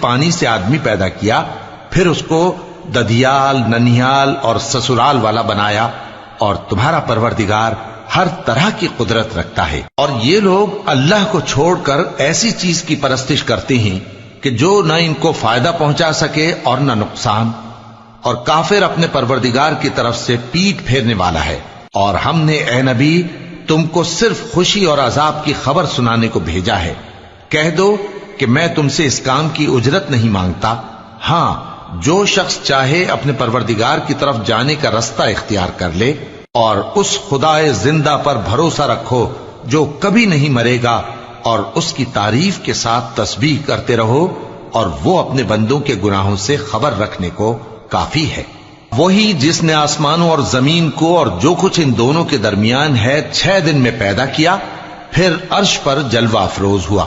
پانی سے آدمی پیدا کیا، پھر اس کو ددیال، ننیال اور سسرال والا بنایا، اور تمہارا پروردگار ہر طرح کی قدرت رکھتا ہے۔ اور یہ لوگ اللہ کو چھوڑ کر ایسی چیز کی پرستش کرتے ہیں کہ جو نہ ان کو فائدہ پہنچا سکے اور نہ نقصان، اور کافر اپنے پروردگار کی طرف سے پیٹ پھیرنے والا ہے۔ اور ہم نے اے نبی تم کو صرف خوشی اور عذاب کی خبر سنانے کو بھیجا ہے۔ کہہ دو کہ میں تم سے اس کام کی اجرت نہیں مانگتا، ہاں جو شخص چاہے اپنے پروردگار کی طرف جانے کا رستہ اختیار کر لے، اور اس خدائے زندہ پر بھروسہ رکھو جو کبھی نہیں مرے گا، اور اس کی تعریف کے ساتھ تسبیح کرتے رہو، اور وہ اپنے بندوں کے گناہوں سے خبر رکھنے کو کافی ہے۔ وہی جس نے آسمانوں اور زمین کو اور جو کچھ ان دونوں کے درمیان ہے 6 دن میں پیدا کیا، پھر عرش پر جلوہ افروز ہوا۔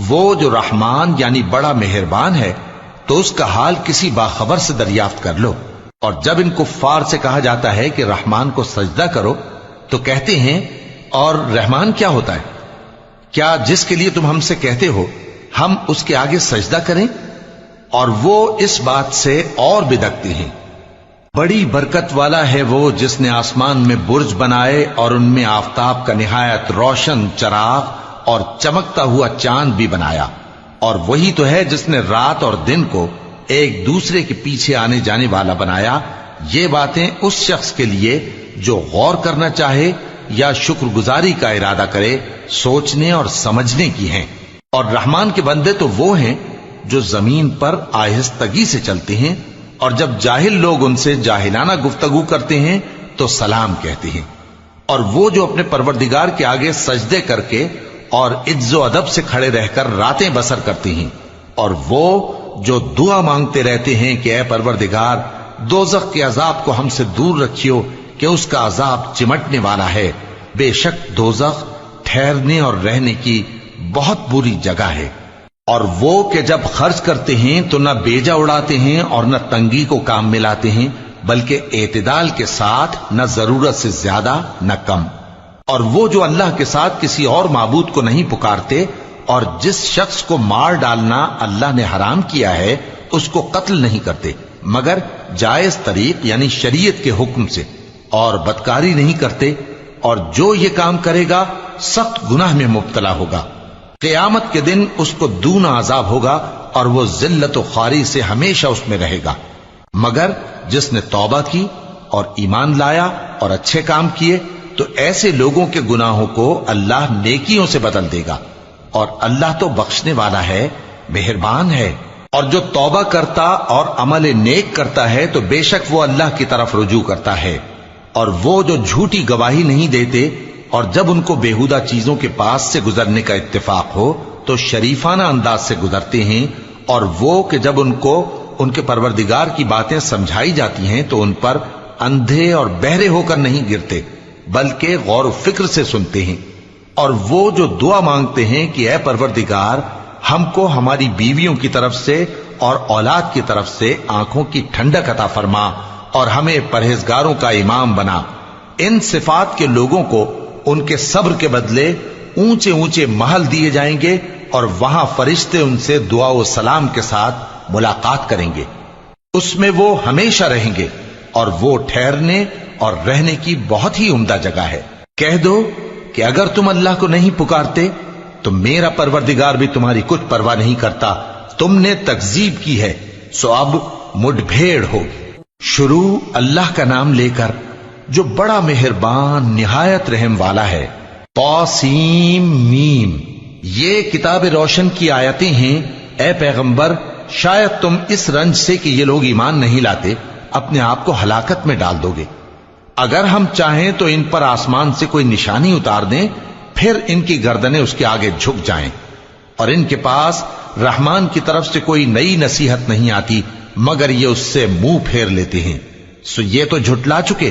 وہ جو رحمان یعنی بڑا مہربان ہے، تو اس کا حال کسی باخبر سے دریافت کر لو۔ اور جب ان کفار سے کہا جاتا ہے کہ رحمان کو سجدہ کرو، تو کہتے ہیں اور رحمان کیا ہوتا ہے؟ کیا جس کے لیے تم ہم سے کہتے ہو ہم اس کے آگے سجدہ کریں؟ اور وہ اس بات سے اور بدکتے ہیں۔ بڑی برکت والا ہے وہ جس نے آسمان میں برج بنائے اور ان میں آفتاب کا نہایت روشن چراغ اور چمکتا ہوا چاند بھی بنایا۔ اور وہی تو ہے جس نے رات اور دن کو ایک دوسرے کے پیچھے آنے جانے والا بنایا۔ یہ باتیں اس شخص کے لیے جو غور کرنا چاہے یا شکر گزاری کا ارادہ کرے سوچنے اور سمجھنے کی ہیں۔ اور رحمان کے بندے تو وہ ہیں جو زمین پر آہستگی سے چلتے ہیں، اور جب جاہل لوگ ان سے جاہلانہ گفتگو کرتے ہیں تو سلام کہتے ہیں۔ اور وہ جو اپنے پروردگار کے آگے سجدے کر کے اور عز و ادب سے کھڑے رہ کر راتیں بسر کرتے ہیں، اور وہ جو دعا مانگتے رہتے ہیں کہ اے پروردگار دوزخ کے عذاب کو ہم سے دور رکھیو کہ اس کا عذاب چمٹنے والا ہے۔ بے شک دوزخ ٹھہرنے اور رہنے کی بہت بری جگہ ہے۔ اور وہ کہ جب خرچ کرتے ہیں تو نہ بیجا اڑاتے ہیں اور نہ تنگی کو کام میں لاتے ہیں، بلکہ اعتدال کے ساتھ، نہ ضرورت سے زیادہ نہ کم۔ اور وہ جو اللہ کے ساتھ کسی اور معبود کو نہیں پکارتے، اور جس شخص کو مار ڈالنا اللہ نے حرام کیا ہے اس کو قتل نہیں کرتے مگر جائز طریق یعنی شریعت کے حکم سے، اور بدکاری نہیں کرتے، اور جو یہ کام کرے گا سخت گناہ میں مبتلا ہوگا۔ قیامت کے دن اس کو دونا عذاب ہوگا، اور وہ ذلت و خواری سے ہمیشہ اس میں رہے گا، مگر جس نے توبہ کی اور ایمان لایا اور اچھے کام کیے تو ایسے لوگوں کے گناہوں کو اللہ نیکیوں سے بدل دے گا، اور اللہ تو بخشنے والا ہے، مہربان ہے۔ اور جو توبہ کرتا اور عمل نیک کرتا ہے تو بے شک وہ اللہ کی طرف رجوع کرتا ہے۔ اور وہ جو جھوٹی گواہی نہیں دیتے، اور جب ان کو بیہودہ چیزوں کے پاس سے گزرنے کا اتفاق ہو تو شریفانہ انداز سے گزرتے ہیں، اور وہ کہ جب ان کو ان کے پروردگار کی باتیں سمجھائی جاتی ہیں تو ان پر اندھے اور بہرے ہو کر نہیں گرتے بلکہ غور و فکر سے سنتے ہیں۔ اور وہ جو دعا مانگتے ہیں کہ اے پروردگار ہم کو ہماری بیویوں کی طرف سے اور اولاد کی طرف سے آنکھوں کی ٹھنڈک عطا فرما، اور ہمیں پرہیزگاروں کا امام بنا۔ ان صفات کے لوگوں کو ان کے صبر کے بدلے اونچے اونچے محل دیے جائیں گے، اور وہاں فرشتے ان سے دعا و سلام کے ساتھ ملاقات کریں گے۔ اس میں وہ ہمیشہ رہیں گے، اور وہ ٹھہرنے اور رہنے کی بہت ہی عمدہ جگہ ہے۔ کہہ دو کہ اگر تم اللہ کو نہیں پکارتے تو میرا پروردگار بھی تمہاری کچھ پرواہ نہیں کرتا۔ تم نے تکذیب کی ہے سو اب مڈ بھیڑ ہوگی۔ شروع اللہ کا نام لے کر جو بڑا مہربان نہایت رحم والا ہے۔ طاسیم میم، یہ کتاب روشن کی آیتیں ہیں۔ اے پیغمبر شاید تم اس رنج سے کہ یہ لوگ ایمان نہیں لاتے اپنے آپ کو ہلاکت میں ڈال دو گے۔ اگر ہم چاہیں تو ان پر آسمان سے کوئی نشانی اتار دیں، پھر ان کی گردنیں اس کے آگے جھک جائیں، اور ان کے پاس رحمان کی طرف سے کوئی نئی نصیحت نہیں آتی مگر یہ اس سے منہ پھیر لیتے ہیں۔ سو یہ تو جھٹلا چکے،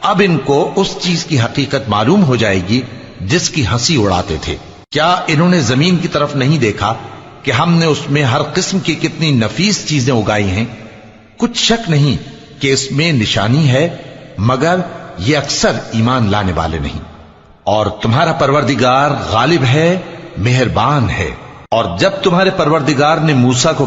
اب ان کو اس چیز کی حقیقت معلوم ہو جائے گی جس کی ہنسی اڑاتے تھے۔ کیا انہوں نے زمین کی طرف نہیں دیکھا کہ ہم نے اس میں ہر قسم کی کتنی نفیس چیزیں اگائی ہیں؟ کچھ شک نہیں کہ اس میں نشانی ہے، مگر یہ اکثر ایمان لانے والے نہیں۔ اور تمہارا پروردگار غالب ہے، مہربان ہے۔ اور جب تمہارے پروردگار نے موسیٰ کو